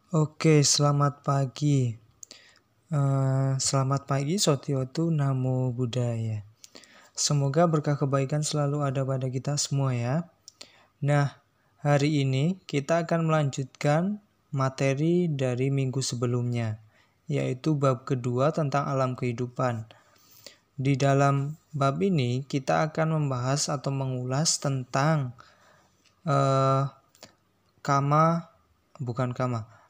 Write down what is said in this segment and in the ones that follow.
Oke, selamat pagi. Selamat pagi Sotiotu Namo Buddhaya. Semoga berkah kebaikan selalu ada pada kita semua ya. Nah, hari ini kita akan melanjutkan materi dari minggu sebelumnya, yaitu bab kedua tentang alam kehidupan. Di dalam bab ini kita akan membahas atau mengulas tentang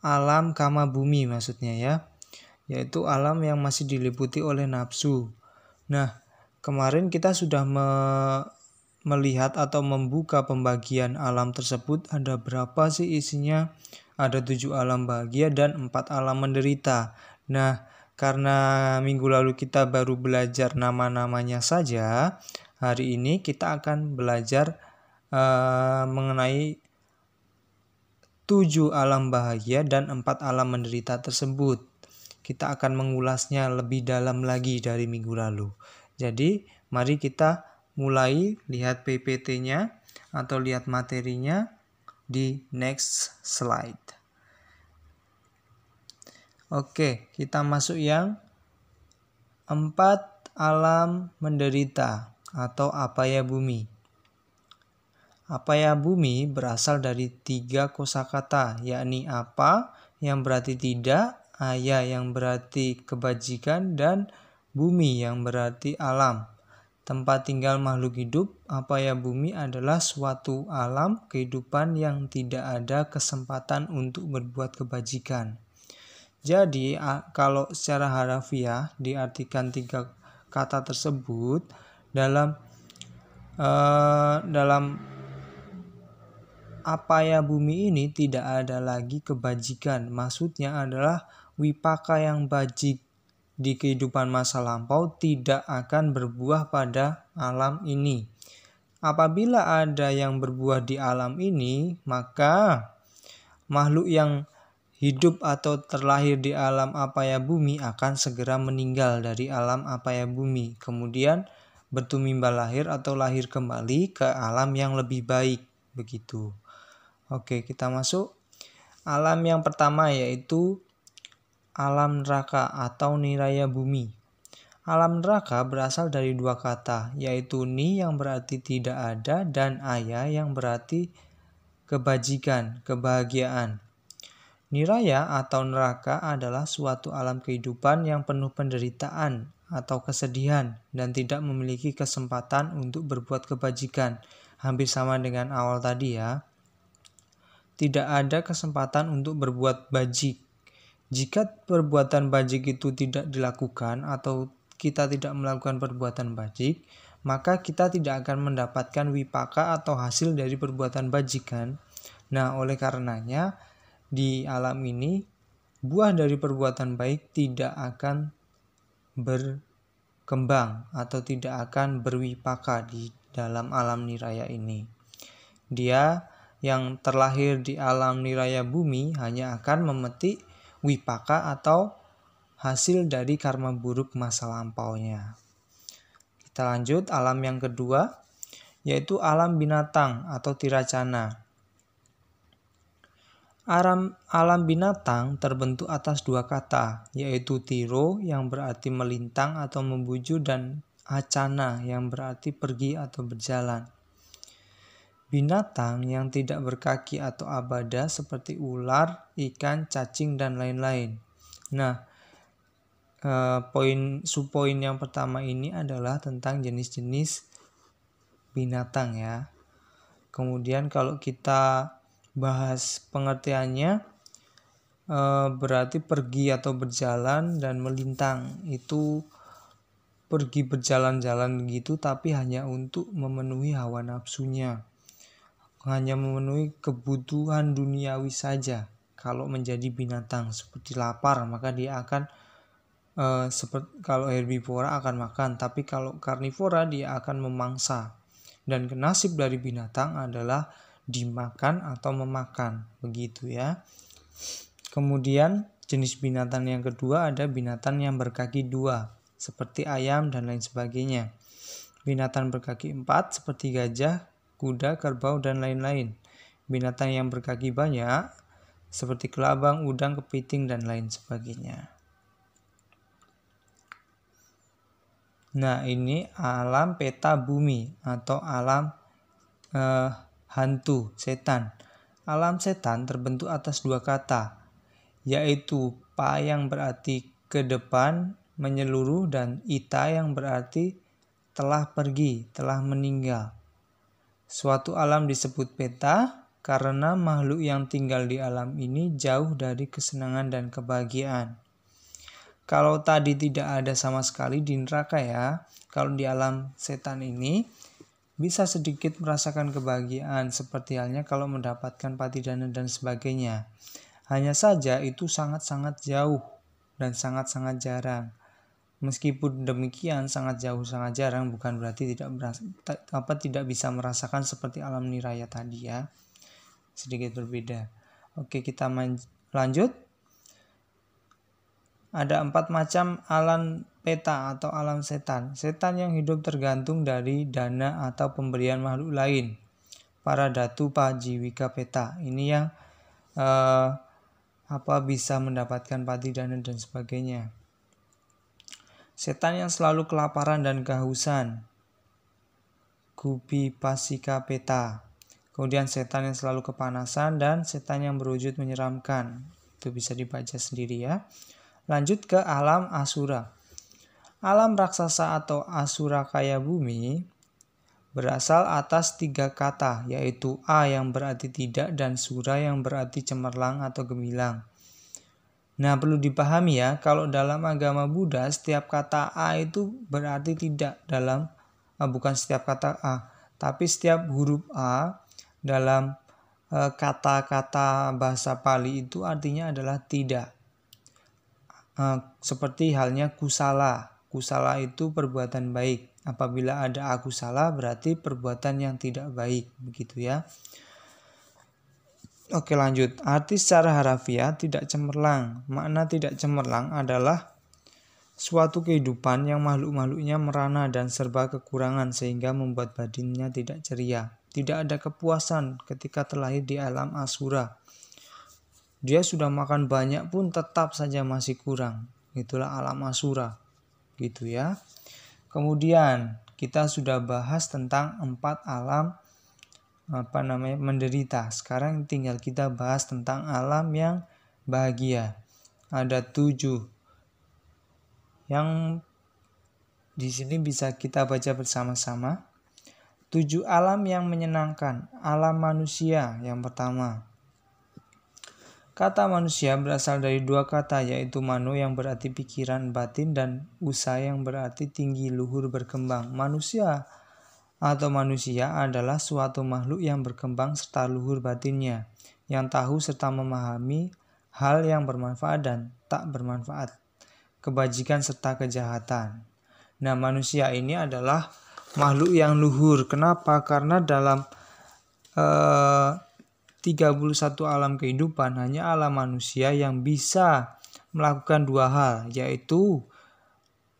alam kama bumi maksudnya ya, yaitu alam yang masih diliputi oleh nafsu. Nah, kemarin kita sudah melihat atau membuka pembagian alam tersebut. Ada berapa sih isinya? Ada 7 alam bahagia dan 4 alam menderita. Nah, karena minggu lalu kita baru belajar nama-namanya saja, hari ini kita akan belajar mengenai 7 alam bahagia dan 4 alam menderita tersebut. Kita akan mengulasnya lebih dalam lagi dari minggu lalu. Jadi, mari kita mulai lihat PPT-nya atau lihat materinya di next slide. Oke, kita masuk yang 4 alam menderita atau apaya bumi. Apaya bumi berasal dari 3 kosakata, yakni apa yang berarti tidak, aya yang berarti kebajikan, dan bumi yang berarti alam. Tempat tinggal makhluk hidup. Apaya bumi adalah suatu alam kehidupan yang tidak ada kesempatan untuk berbuat kebajikan. Jadi kalau secara harafiah diartikan 3 kata tersebut dalam apaya bumi ini tidak ada lagi kebajikan. Maksudnya adalah wipaka yang bajik di kehidupan masa lampau tidak akan berbuah pada alam ini. Apabila ada yang berbuah di alam ini, maka makhluk yang hidup atau terlahir di alam apaya bumi akan segera meninggal dari alam apaya bumi. Kemudian bertumimbal lahir atau lahir kembali ke alam yang lebih baik. Begitu. Oke, kita masuk. Alam yang pertama yaitu alam neraka atau niraya bumi. Alam neraka berasal dari 2 kata, yaitu ni yang berarti tidak ada dan aya yang berarti kebajikan, kebahagiaan. Niraya atau neraka adalah suatu alam kehidupan yang penuh penderitaan atau kesedihan dan tidak memiliki kesempatan untuk berbuat kebajikan. Hampir sama dengan awal tadi ya. Tidak ada kesempatan untuk berbuat bajik. Jika perbuatan bajik itu tidak dilakukan atau kita tidak melakukan perbuatan bajik, maka kita tidak akan mendapatkan wipaka atau hasil dari perbuatan bajik kan. Nah, oleh karenanya di alam ini buah dari perbuatan baik tidak akan berkembang atau tidak akan berwipaka di dalam alam niraya ini. Dia yang terlahir di alam niraya bumi hanya akan memetik wipaka atau hasil dari karma buruk masa lampaunya. Kita lanjut alam yang kedua, yaitu alam binatang atau tiracana. Alam binatang terbentuk atas 2 kata, yaitu tiro yang berarti melintang atau membuju dan acana yang berarti pergi atau berjalan. Binatang yang tidak berkaki atau abada seperti ular, ikan, cacing, dan lain-lain. Nah, subpoin yang pertama ini adalah tentang jenis-jenis binatang ya. Kemudian kalau kita bahas pengertiannya, berarti pergi atau berjalan dan melintang. Itu pergi berjalan-jalan gitu tapi hanya untuk memenuhi hawa nafsunya. Hanya memenuhi kebutuhan duniawi saja. Kalau menjadi binatang seperti lapar, maka dia akan kalau herbivora akan makan, tapi kalau karnivora dia akan memangsa. Dan nasib dari binatang adalah dimakan atau memakan, begitu ya. Kemudian jenis binatang yang kedua ada binatang yang berkaki 2, seperti ayam dan lain sebagainya. Binatang berkaki 4 seperti gajah, kuda, kerbau, dan lain-lain. Binatang yang berkaki banyak seperti kelabang, udang, kepiting, dan lain sebagainya. Nah, ini alam peta bumi atau alam hantu, setan. Alam setan terbentuk atas dua kata, yaitu pa yang berarti ke depan, menyeluruh, dan ita yang berarti telah pergi, telah meninggal. Suatu alam disebut peta karena makhluk yang tinggal di alam ini jauh dari kesenangan dan kebahagiaan. Kalau tadi tidak ada sama sekali di neraka ya, kalau di alam setan ini bisa sedikit merasakan kebahagiaan seperti halnya kalau mendapatkan patidana dan sebagainya. Hanya saja itu sangat-sangat jauh dan sangat-sangat jarang. Meskipun demikian sangat jauh sangat jarang bukan berarti tidak bisa merasakan seperti alam niraya tadi ya. Sedikit berbeda. Oke, kita lanjut. Ada 4 macam alam peta atau alam setan. Setan yang hidup tergantung dari dana atau pemberian makhluk lain. Para datu pajiwika peta. Ini yang bisa mendapatkan patidana dan sebagainya. Setan yang selalu kelaparan dan kehausan. Kubipasika peta. Kemudian setan yang selalu kepanasan dan setan yang berwujud menyeramkan. Itu bisa dibaca sendiri ya. Lanjut ke alam asura. Alam raksasa atau asura kaya bumi berasal atas 3 kata, yaitu a yang berarti tidak dan sura yang berarti cemerlang atau gemilang. Nah, perlu dipahami ya, kalau dalam agama Buddha setiap kata a itu berarti tidak bukan setiap kata a, tapi setiap huruf a dalam kata-kata bahasa Pali itu artinya adalah tidak. Seperti halnya kusala. Kusala itu perbuatan baik. Apabila ada akusala berarti perbuatan yang tidak baik, begitu ya. Oke, lanjut. Arti secara harafiah tidak cemerlang. Makna tidak cemerlang adalah suatu kehidupan yang makhluk-makhluknya merana dan serba kekurangan sehingga membuat badannya tidak ceria. Tidak ada kepuasan ketika terlahir di alam asura. Dia sudah makan banyak pun tetap saja masih kurang. Itulah alam asura. Gitu ya. Kemudian kita sudah bahas tentang 4 alam menderita. Sekarang tinggal kita bahas tentang alam yang bahagia. Ada 7 yang di sini bisa kita baca bersama-sama. 7 alam yang menyenangkan. Alam manusia yang pertama. Kata manusia berasal dari 2 kata, yaitu mano yang berarti pikiran batin dan usa yang berarti tinggi, luhur, berkembang. Manusia atau manusia adalah suatu makhluk yang berkembang serta luhur batinnya, yang tahu serta memahami hal yang bermanfaat dan tak bermanfaat, kebajikan serta kejahatan. Nah, manusia ini adalah makhluk yang luhur. Kenapa? Karena dalam 31 alam kehidupan hanya alam manusia yang bisa melakukan 2 hal, yaitu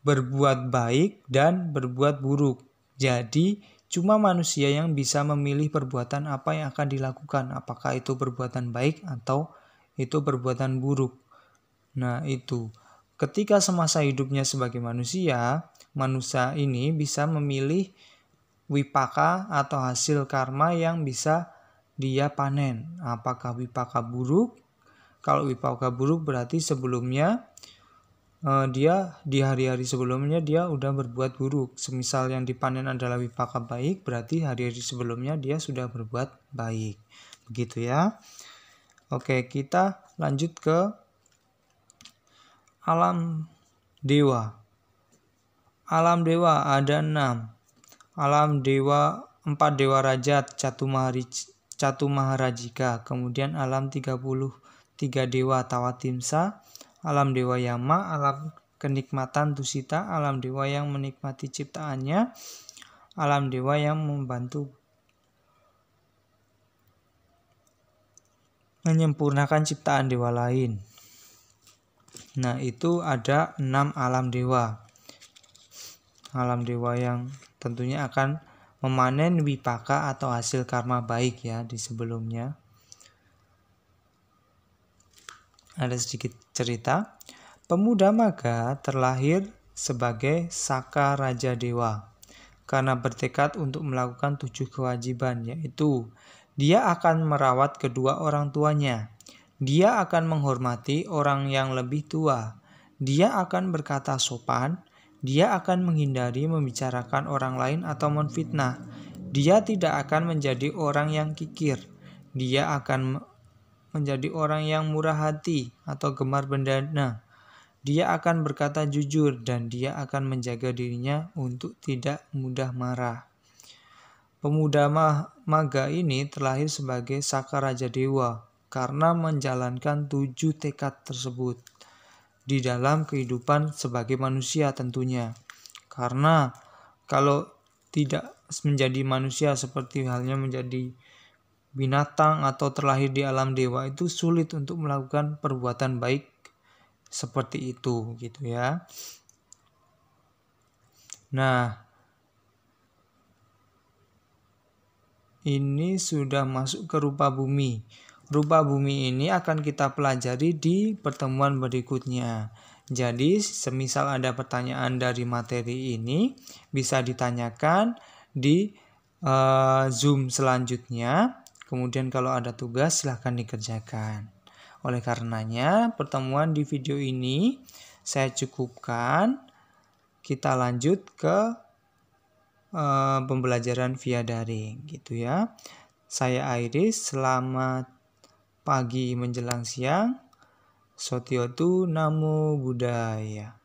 berbuat baik dan berbuat buruk. Jadi cuma manusia yang bisa memilih perbuatan apa yang akan dilakukan, apakah itu perbuatan baik atau itu perbuatan buruk. Nah, itu ketika semasa hidupnya sebagai manusia ini bisa memilih wipaka atau hasil karma yang bisa dia panen. Apakah wipaka buruk? Kalau wipaka buruk berarti sebelumnya dia di hari-hari sebelumnya dia udah berbuat buruk. Semisal yang dipanen adalah wipaka baik, berarti hari-hari sebelumnya dia sudah berbuat baik. Begitu ya. Oke, kita lanjut ke alam dewa. Alam dewa ada 6. Alam dewa 4 dewa raja Catu Maharajika. Kemudian alam 33 dewa Tawatimsa. Alam dewa Yama, alam kenikmatan Tusita, alam dewa yang menikmati ciptaannya, alam dewa yang membantu menyempurnakan ciptaan dewa lain. Nah, itu ada 6 alam dewa. Alam dewa yang tentunya akan memanen wipaka atau hasil karma baik ya di sebelumnya. ada sedikit cerita. Pemuda Maga terlahir sebagai Saka Raja Dewa karena bertekad untuk melakukan 7 kewajiban, yaitu dia akan merawat kedua orang tuanya, dia akan menghormati orang yang lebih tua, dia akan berkata sopan, dia akan menghindari membicarakan orang lain atau menfitnah, dia tidak akan menjadi orang yang kikir, dia akan menjadi orang yang murah hati atau gemar berdana. Dia akan berkata jujur dan dia akan menjaga dirinya untuk tidak mudah marah. Pemuda Maga ini terlahir sebagai Saka Raja Dewa karena menjalankan 7 tekad tersebut di dalam kehidupan sebagai manusia tentunya. Karena kalau tidak menjadi manusia seperti halnya menjadi binatang atau terlahir di alam dewa itu sulit untuk melakukan perbuatan baik seperti itu gitu ya. Nah, ini sudah masuk ke rupa bumi. Rupa bumi ini akan kita pelajari di pertemuan berikutnya. Jadi, semisal ada pertanyaan dari materi ini, bisa ditanyakan di Zoom selanjutnya. Kemudian kalau ada tugas, silahkan dikerjakan. Oleh karenanya, pertemuan di video ini saya cukupkan. Kita lanjut ke pembelajaran via daring gitu ya. Saya Iris, selamat pagi menjelang siang. Sotiotu Namo Buddhaya.